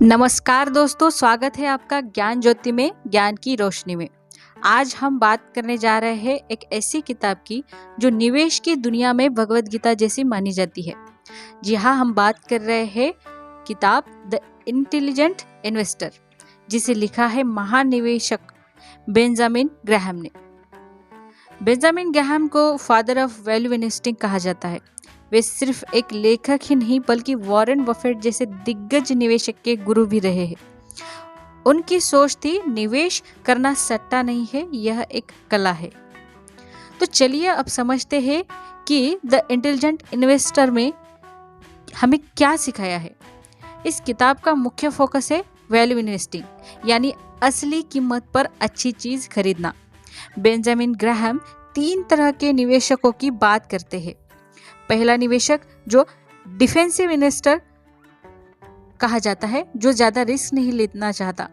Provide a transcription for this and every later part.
नमस्कार दोस्तों, स्वागत है आपका ज्ञान ज्योति में, ज्ञान की रोशनी में। आज हम बात करने जा रहे हैं एक ऐसी किताब की जो निवेश की दुनिया में भगवत गीता जैसी मानी जाती है। जी हाँ, हम बात कर रहे हैं किताब द इंटेलिजेंट इन्वेस्टर, जिसे लिखा है महान निवेशक बेंजामिन ग्राहम ने। बेंजामिन ग्राहम को फादर ऑफ वैल्यू इन्वेस्टिंग कहा जाता है। वे सिर्फ एक लेखक ही नहीं बल्कि वॉरेन बफेट जैसे दिग्गज निवेशक के गुरु भी रहे हैं। उनकी सोच थी, निवेश करना सट्टा नहीं है, यह एक कला है। तो चलिए अब समझते हैं कि द इंटेलिजेंट इन्वेस्टर में हमें क्या सिखाया है। इस किताब का मुख्य फोकस है वैल्यू इन्वेस्टिंग, यानी असली कीमत पर अच्छी चीज खरीदना। बेंजामिन ग्राहम 3 तरह के निवेशकों की बात करते हैं। पहला निवेशक जो डिफेंसिव इन्वेस्टर कहा जाता है, जो ज्यादा रिस्क नहीं लेना चाहता।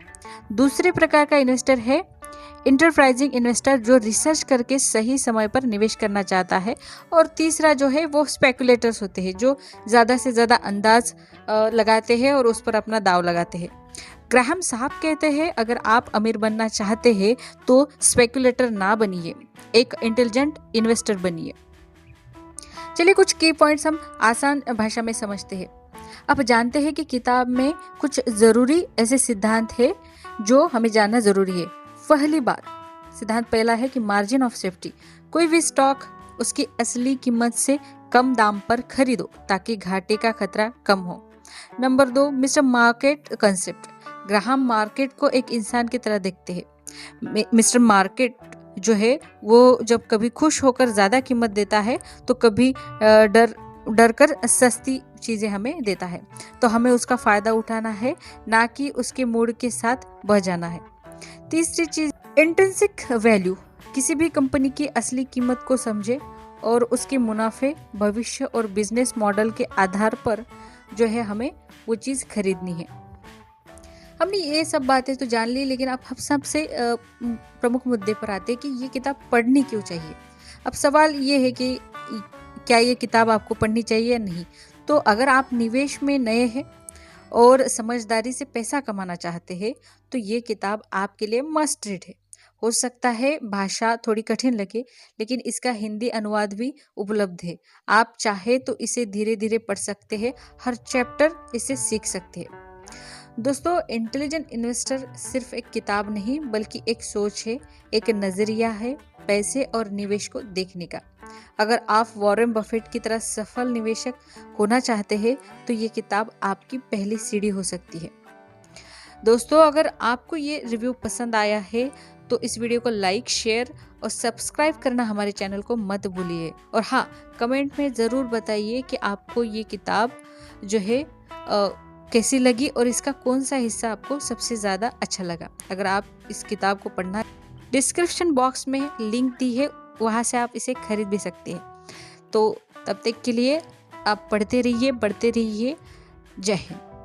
दूसरे प्रकार का इन्वेस्टर है इंटरप्राइजिंग इन्वेस्टर, जो रिसर्च करके सही समय पर निवेश करना चाहता है। और तीसरा जो है वो स्पेकुलेटर्स होते हैं, जो ज्यादा से ज्यादा अंदाज लगाते हैं और उस पर अपना दाव लगाते हैं। ग्राहम साहब कहते हैं, अगर आप अमीर बनना चाहते हैं तो स्पेकुलेटर ना बनिए, एक इंटेलिजेंट इन्वेस्टर बनिए। चलिए कुछ की पॉइंट्स हम आसान भाषा में समझते हैं। अब जानते हैं कि किताब में कुछ जरूरी ऐसे सिद्धांत है जो हमें जानना जरूरी है। पहली बात, सिद्धांत पहला है कि मार्जिन ऑफ सेफ्टी। कोई भी स्टॉक उसकी असली कीमत से कम दाम पर खरीदो ताकि घाटे का खतरा कम हो। Number 2, mister market concept. Graham market को एक इंसान की तरह देखते हैं। मिस्टर मार्केट जो है वो जब कभी खुश होकर ज्यादा कीमत देता है तो कभी डर कर सस्ती चीजें हमें देता है। तो हमें उसका फायदा उठाना है, ना कि उसके मूड के साथ बह जाना है। तीसरी चीज, इंट्रिंसिक वैल्यू। किसी भी कंपनी की असली कीमत को समझे और उसके मुनाफे, भविष्य और बिजनेस मॉडल के आधार पर जो है हमें वो चीज खरीदनी है। हमने ये सब बातें तो जान ली, लेकिन अब हम सबसे प्रमुख मुद्दे पर आते हैं कि ये किताब पढ़नी क्यों चाहिए। अब सवाल ये है कि क्या ये किताब आपको पढ़नी चाहिए या नहीं। तो अगर आप निवेश में नए हैं और समझदारी से पैसा कमाना चाहते हैं तो ये किताब आपके लिए मस्ट रीड है। हो सकता है भाषा थोड़ी कठिन लगे, लेकिन इसका हिंदी अनुवाद भी उपलब्ध है। आप चाहे तो इसे धीरे धीरे पढ़ सकते हैं, हर चैप्टर इसे सीख सकते हैं। दोस्तों, इंटेलिजेंट इन्वेस्टर सिर्फ एक किताब नहीं बल्कि एक सोच है, एक नजरिया है पैसे और निवेश को देखने का। अगर आप वॉरेन बफेट की तरह सफल निवेशक होना चाहते हैं तो ये किताब आपकी पहली सीढ़ी हो सकती है। दोस्तों, अगर आपको ये रिव्यू पसंद आया है तो इस वीडियो को लाइक, शेयर और सब्सक्राइब करना हमारे चैनल को मत भूलिए। और हाँ, कमेंट में ज़रूर बताइए कि आपको ये किताब जो है कैसी लगी और इसका कौन सा हिस्सा आपको सबसे ज़्यादा अच्छा लगा। अगर आप इस किताब को पढ़ना, डिस्क्रिप्शन बॉक्स में लिंक दी है, वहाँ से आप इसे खरीद भी सकते हैं। तो तब तक के लिए आप पढ़ते रहिए, बढ़ते रहिए। जय हिंद।